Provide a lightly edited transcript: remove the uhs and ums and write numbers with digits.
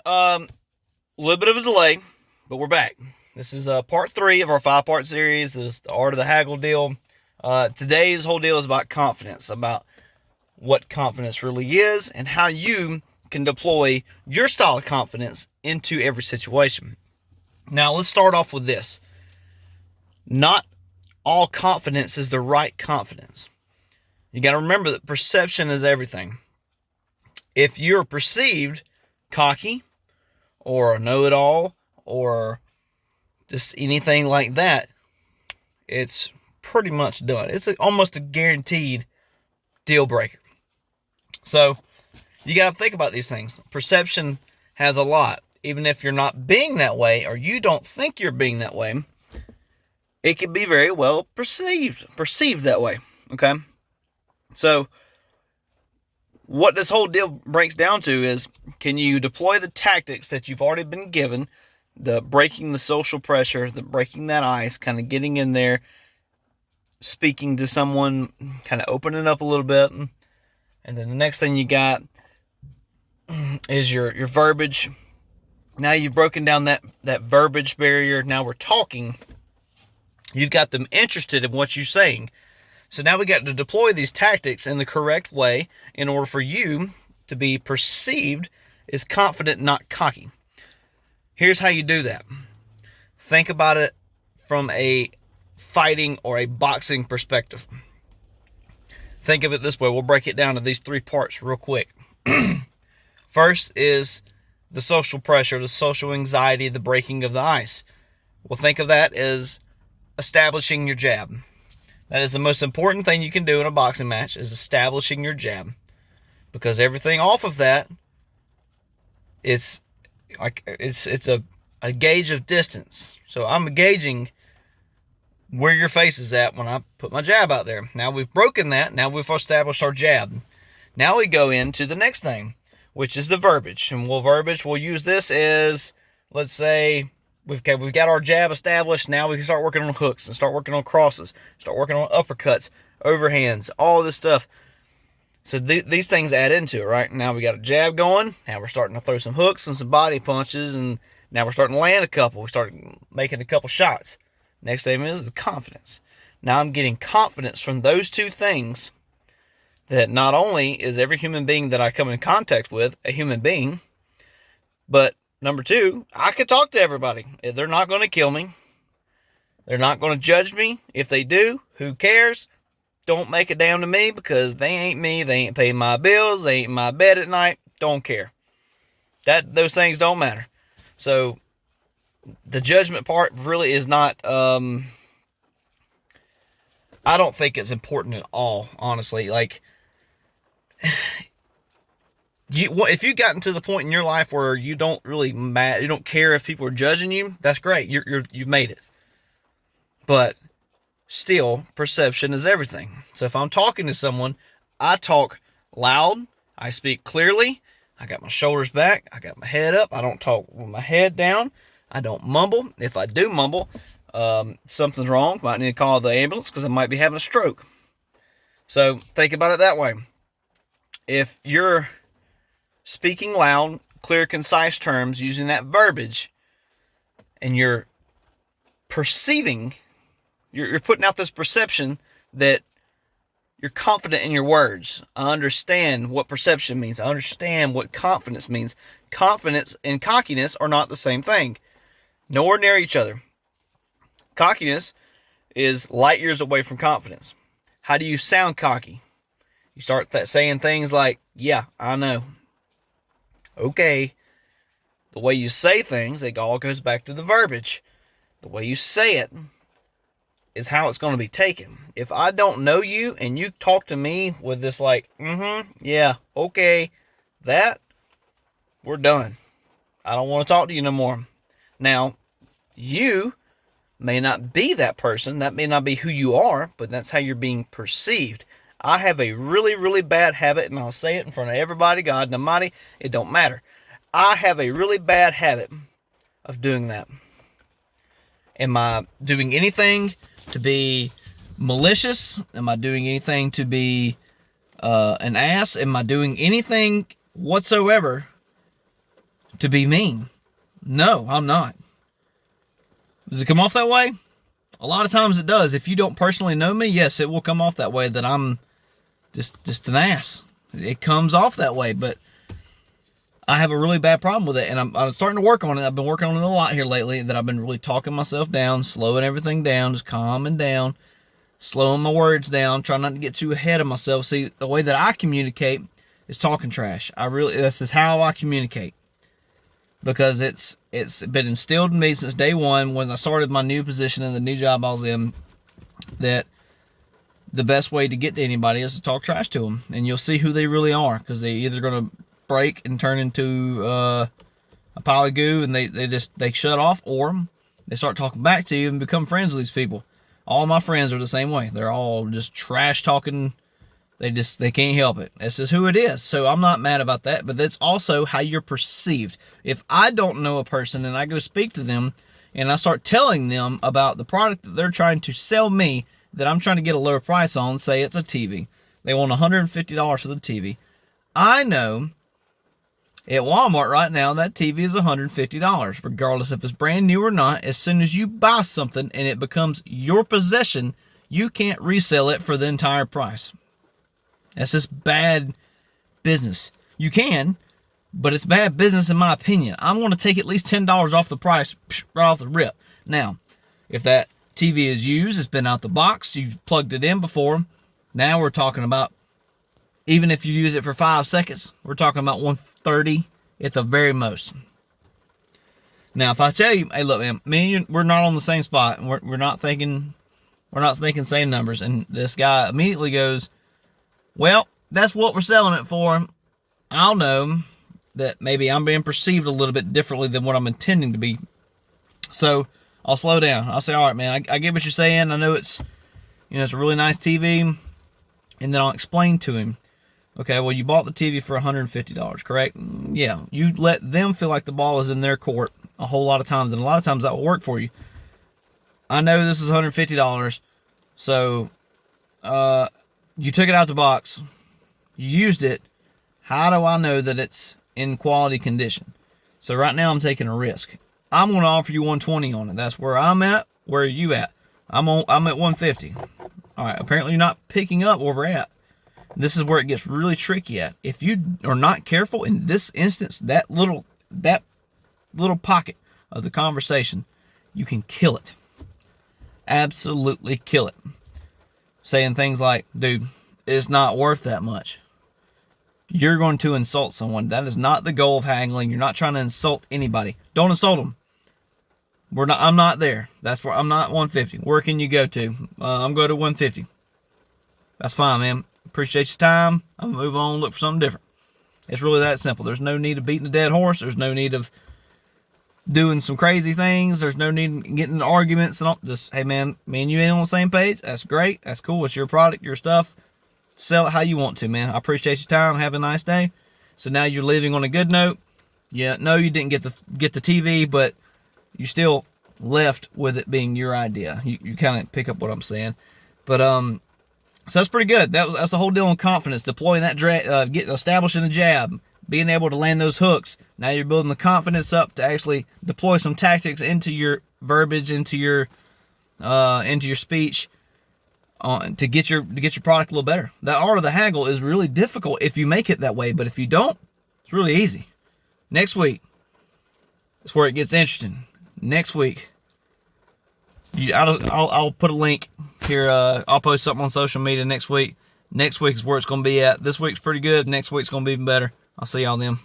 A little bit of a delay, but we're back. This is part 3 of our 5-part series. This is the Art of the Haggle deal. Today's whole deal is about confidence, about what confidence really is and how you can deploy your style of confidence into every situation. Now, let's start off with this. Not all confidence is the right confidence. You got to remember that perception is everything. If you're perceived cocky or a know-it-all or just anything like that, it's pretty much done. It's almost a guaranteed deal breaker. So you got to think about these things. Perception has a lot. Even if you're not being that way or you don't think you're being that way, it can be very well perceived that way. Okay? So what this whole deal breaks down to is, can you deploy the tactics that you've already been given, the breaking the social pressure, the breaking that ice, kind of getting in there, speaking to someone, kind of opening up a little bit, and then the next thing you got is your verbiage. Now you've broken down that verbiage barrier. Now we're talking. You've got them interested in what you're saying. So now we got to deploy these tactics in the correct way in order for you to be perceived as confident, not cocky. Here's how you do that. Think about it from a fighting or a boxing perspective. Think of it this way. We'll break it down to these 3 parts real quick. First is the social pressure, the social anxiety, the breaking of the ice. Well, think of that as establishing your jab. That is the most important thing you can do in a boxing match, is establishing your jab. Because everything off of that, it's a gauge of distance. So I'm gauging where your face is at when I put my jab out there. Now we've broken that. Now we've established our jab. Now we go into the next thing, which is the verbiage. And we'll use this as, let's say, we've got our jab established. Now we can start working on hooks and start working on crosses, start working on uppercuts, overhands, all this stuff. So these things add into it, right? Now we got a jab going. Now we're starting to throw some hooks and some body punches, and now we're starting to land a couple. We start making a couple shots. Next thing is the confidence. Now I'm getting confidence from those 2 things, that not only is every human being that I come in contact with a human being, but number 2, I can talk to everybody. They're not going to kill me. They're not going to judge me. If they do, who cares? Don't make a damn to me, because they ain't me. They ain't paying my bills. They ain't in my bed at night. Don't care. Those things don't matter. So the judgment part really is not, I don't think it's important at all, honestly. Like, if you've gotten to the point in your life where you don't really matter, you don't care if people are judging you, that's great. You've made it. But still, perception is everything. So if I'm talking to someone, I talk loud, I speak clearly, I got my shoulders back, I got my head up, I don't talk with my head down, I don't mumble. If I do mumble, something's wrong. Might need to call the ambulance because I might be having a stroke. So think about it that way. If you're speaking loud, clear, concise terms, using that verbiage, and you're perceiving, you're putting out this perception that you're confident in your words. I understand what perception means. I understand what confidence means. Confidence and cockiness are not the same thing. Nowhere near each other. Cockiness is light years away from confidence. How do you sound cocky? You start saying things like, yeah, I know. Okay. The way you say things, it all goes back to the verbiage. The way you say it is how it's going to be taken. If I don't know you and you talk to me with this like, yeah, okay, we're done. I don't want to talk to you no more. Now, you may not be that person. That may not be who you are, but that's how you're being perceived. I have a really, really bad habit, and I'll say it in front of everybody, God and Almighty, it don't matter. I have a really bad habit of doing that. Am I doing anything to be malicious? Am I doing anything to be an ass? Am I doing anything whatsoever to be mean. No, I'm not. Does it come off that way? A lot of times it does. If you don't personally know me, yes, it will come off that way, that I'm just an ass. It comes off that way, but I have a really bad problem with it, and I'm starting to work on it. I've been working on it a lot here lately, that I've been really talking myself down, slowing everything down, just calming down, slowing my words down, trying not to get too ahead of myself. See, the way that I communicate is talking trash. This is how I communicate, because it's been instilled in me since day one when I started my new position in the new job I was in, that the best way to get to anybody is to talk trash to them, and you'll see who they really are, because they either going to break and turn into a pile of goo and they shut off, or they start talking back to you and become friends with these people. All my friends are the same way. They're all just trash talking. They can't help it. This is who it is. So I'm not mad about that, but that's also how you're perceived. If I don't know a person and I go speak to them and I start telling them about the product that they're trying to sell me, that I'm trying to get a lower price on, say it's a TV. They want $150 for the TV. I know at Walmart right now, that TV is $150, regardless if it's brand new or not. As soon as you buy something and it becomes your possession, you can't resell it for the entire price. That's just bad business. You can, but it's bad business in my opinion. I'm going to take at least $10 off the price right off the rip. Now, if that TV is used, it's been out the box, you've plugged it in before, now we're talking about, even if you use it for 5 seconds, we're talking about $130 at the very most. Now, if I tell you, hey, look, man, me and you, we're not on the same spot, and we're not thinking same numbers, and this guy immediately goes, well, that's what we're selling it for. I'll know that maybe I'm being perceived a little bit differently than what I'm intending to be. So I'll slow down. I'll say, all right, man, I get what you're saying. I know it's a really nice TV. And then I'll explain to him, okay, well, you bought the TV for $150, correct? Yeah, you let them feel like the ball is in their court a whole lot of times, and a lot of times that will work for you. I know this is $150, so you took it out the box, you used it. How do I know that it's in quality condition? So right now I'm taking a risk. I'm going to offer you $120 on it. That's where I'm at. Where are you at? I'm at $150. All right, apparently you're not picking up where we're at. This is where it gets really tricky at. If you are not careful in this instance, that little pocket of the conversation, you can kill it. Absolutely kill it. Saying things like, dude, it's not worth that much. You're going to insult someone. That is not the goal of haggling. You're not trying to insult anybody. Don't insult them. I'm not there. That's where I'm not 150. Where can you go to? I'm going to 150. That's fine, man. Appreciate your time. I'm gonna move on, look for something different. It's really that simple. There's no need of beating a dead horse. There's no need of doing some crazy things. There's no need of getting into arguments. And all. Just, hey, man, me and you ain't on the same page. That's great. That's cool. It's your product, your stuff. Sell it how you want to, man. I appreciate your time. Have a nice day. So now you're leaving on a good note. Yeah, no, you didn't get the TV, but you still left with it being your idea. You kind of pick up what I'm saying. But so that's pretty good. That's the whole deal on confidence. Deploying that establishing a jab, being able to land those hooks. Now you're building the confidence up to actually deploy some tactics into your verbiage, into your speech, to get your product a little better. The art of the haggle is really difficult if you make it that way, but if you don't, it's really easy. Next week, that's where it gets interesting. Next week, I'll put a link here. I'll post something on social media next week. Next week is where it's going to be at. This week's pretty good. Next week's going to be even better. I'll see y'all then.